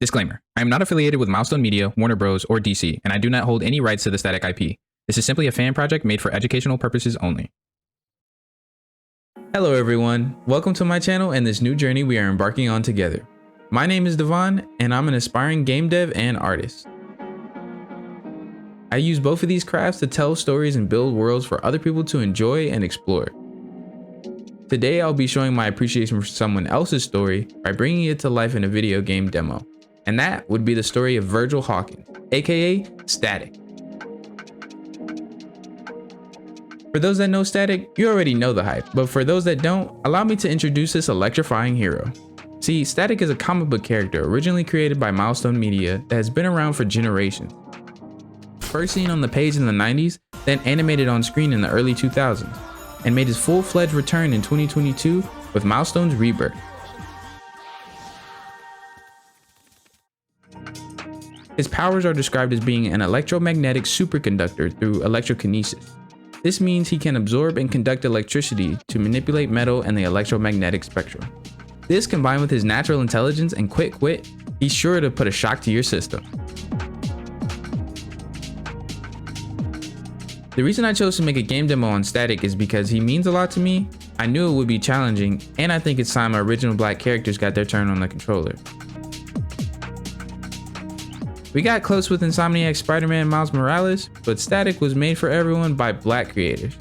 Disclaimer, I am not affiliated with Milestone Media, Warner Bros., or DC, and I do not hold any rights to the static IP. This is simply a fan project made for educational purposes only. Hello everyone, welcome to my channel and this new journey we are embarking on together. My name is Devon, and I'm an aspiring game dev and artist. I use both of these crafts to tell stories and build worlds for other people to enjoy and explore. Today I'll be showing my appreciation for someone else's story by bringing it to life in a video game demo. And that would be the story of Virgil Hawkins, aka Static. For those that know Static, you already know the hype, but for those that don't, allow me to introduce this electrifying hero. See, Static is a comic book character originally created by Milestone Media that has been around for generations. First seen on the page in the 90s, then animated on screen in the early 2000s, and made his full-fledged return in 2022 with Milestone's Rebirth. His powers are described as being an electromagnetic superconductor through electrokinesis. This means he can absorb and conduct electricity to manipulate metal and the electromagnetic spectrum. This, combined with his natural intelligence and quick wit, he's sure to put a shock to your system. The reason I chose to make a game demo on Static is because he means a lot to me, I knew it would be challenging, and I think it's time my original black characters got their turn on the controller. We got close with Insomniac's Spider-Man Miles Morales, but Static was made for everyone by black creators.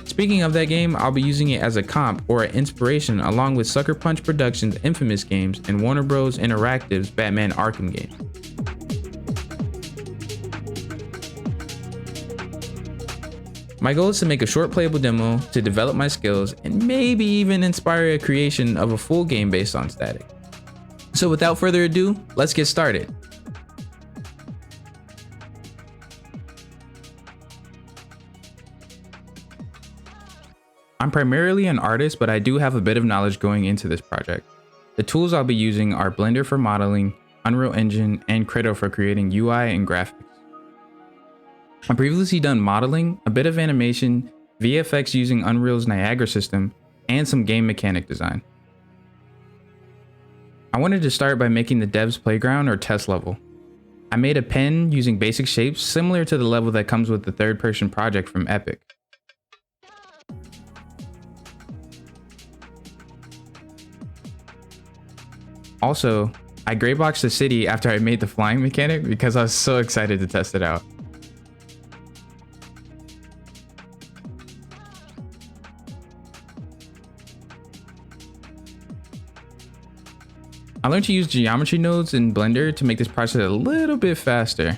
Speaking of that game, I'll be using it as a comp or an inspiration along with Sucker Punch Productions' Infamous games and Warner Bros. Interactive's Batman Arkham game. My goal is to make a short playable demo to develop my skills and maybe even inspire a creation of a full game based on Static. So without further ado, let's get started. I'm primarily an artist, but I do have a bit of knowledge going into this project. The tools I'll be using are Blender for modeling, Unreal Engine, and Krita for creating UI and graphics. I've previously done modeling, a bit of animation, VFX using Unreal's Niagara system, and some game mechanic design. I wanted to start by making the dev's playground or test level. I made a pen using basic shapes similar to the level that comes with the third-person project from Epic. Also, I grayboxed the city after I made the flying mechanic because I was so excited to test it out. I learned to use geometry nodes in Blender to make this process a little bit faster.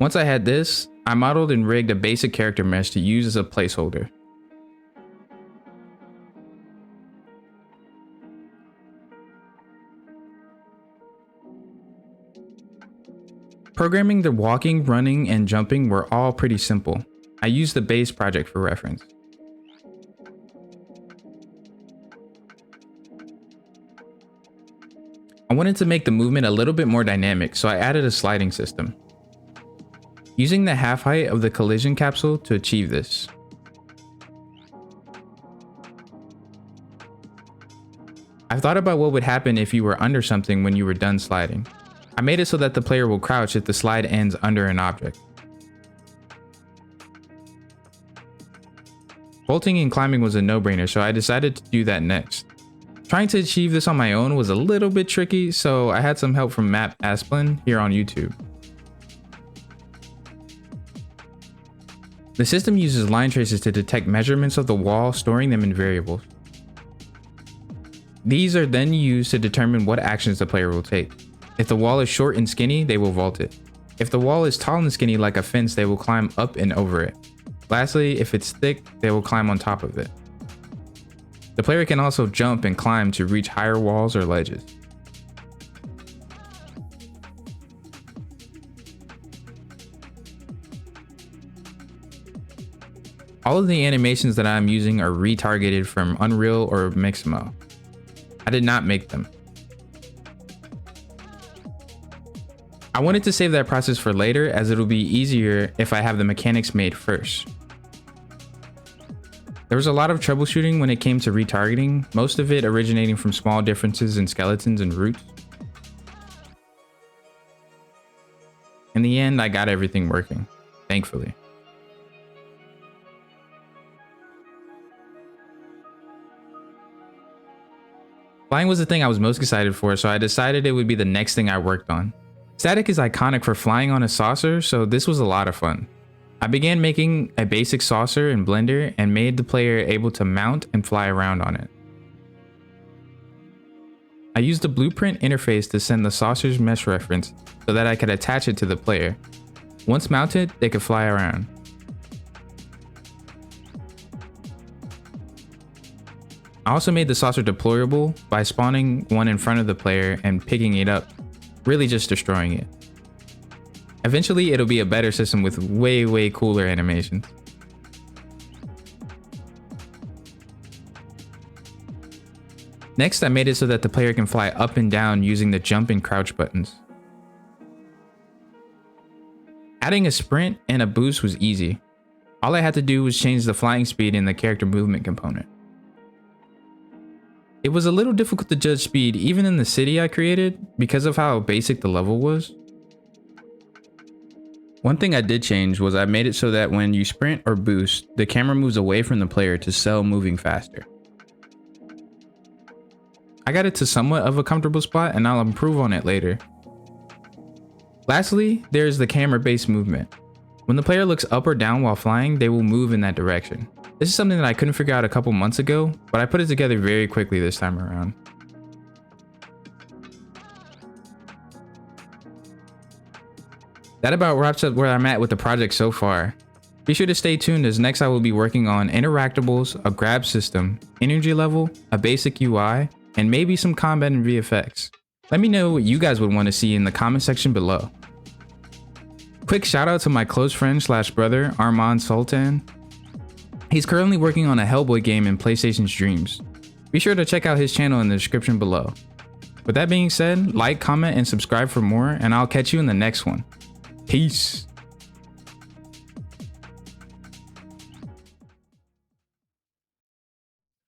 Once I had this, I modeled and rigged a basic character mesh to use as a placeholder. Programming the walking, running, and jumping were all pretty simple. I used the base project for reference. I wanted to make the movement a little bit more dynamic, so I added a sliding system, using the half height of the collision capsule to achieve this. I thought about what would happen if you were under something when you were done sliding. I made it so that the player will crouch if the slide ends under an object. Vaulting and climbing was a no-brainer, so I decided to do that next. Trying to achieve this on my own was a little bit tricky, so I had some help from Matt Asplin here on YouTube. The system uses line traces to detect measurements of the wall, storing them in variables. These are then used to determine what actions the player will take. If the wall is short and skinny, they will vault it. If the wall is tall and skinny like a fence, they will climb up and over it. Lastly, if it's thick, they will climb on top of it. The player can also jump and climb to reach higher walls or ledges. All of the animations that I'm using are retargeted from Unreal or Mixamo. I did not make them. I wanted to save that process for later, as it'll be easier if I have the mechanics made first. There was a lot of troubleshooting when it came to retargeting, most of it originating from small differences in skeletons and roots. In the end, I got everything working, thankfully. Flying was the thing I was most excited for, so I decided it would be the next thing I worked on. Static is iconic for flying on a saucer, so this was a lot of fun. I began making a basic saucer in Blender and made the player able to mount and fly around on it. I used the blueprint interface to send the saucer's mesh reference so that I could attach it to the player. Once mounted, they could fly around. I also made the saucer deployable by spawning one in front of the player and picking it up, really just destroying it. Eventually, it'll be a better system with way cooler animations. Next, I made it so that the player can fly up and down using the jump and crouch buttons. Adding a sprint and a boost was easy. All I had to do was change the flying speed in the character movement component. It was a little difficult to judge speed even in the city I created because of how basic the level was. One thing I did change was I made it so that when you sprint or boost, the camera moves away from the player to sell moving faster. I got it to somewhat of a comfortable spot and I'll improve on it later. Lastly, there's the camera-based movement. When the player looks up or down while flying, they will move in that direction. This is something that I couldn't figure out a couple months ago, but I put it together very quickly this time around. That about wraps up where I'm at with the project so far. Be sure to stay tuned as next I will be working on interactables, a grab system, energy level, a basic UI, and maybe some combat and VFX. Let me know what you guys would want to see in the comment section below. Quick shout out to my close friend slash brother, Armaan Sultan. He's currently working on a Hellboy game in PlayStation Streams. Be sure to check out his channel in the description below. With that being said, like, comment, and subscribe for more, and I'll catch you in the next one. Peace.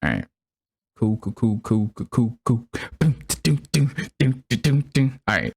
All right. Cool.